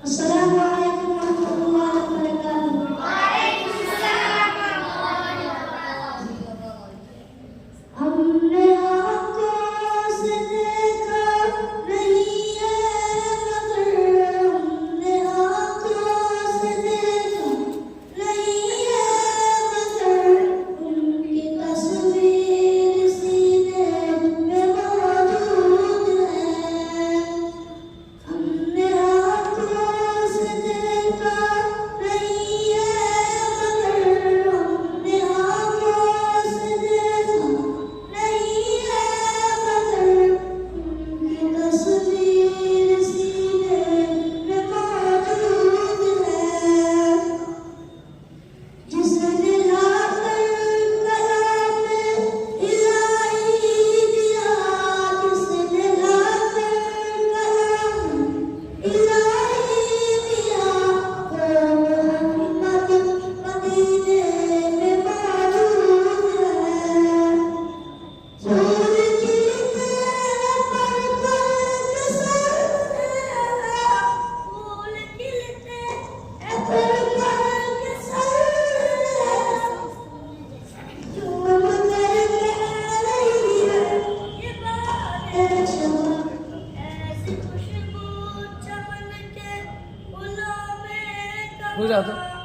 अस्सलामु अलैकुम वरहमतुल्लाहि वबरकातुहू। हमने आँखों से देखा नहीं है मगर, हमने आँखों से देखा नहीं है मगर, उनकी तस्वीर सीने में मौजूद है। हमने आँखों से देखा नहीं है मगर, हमने आँखों से देखा नहीं है मगर, उनकी तस्वीर सीने में मौजूद है। जिसने लाकर कलाम इलाही दिया, जिसने लाकर कलाम इलाही दिया, वो मोहम्मद मदीने में मौजूद है। फूल खिलते हैं पर कसर है, फूल खिलते हैं पर कसर है। क्यों मगर कह रही है ये बातें शबनम, ऐसी खुशबू चमन के फूलों में हो जाता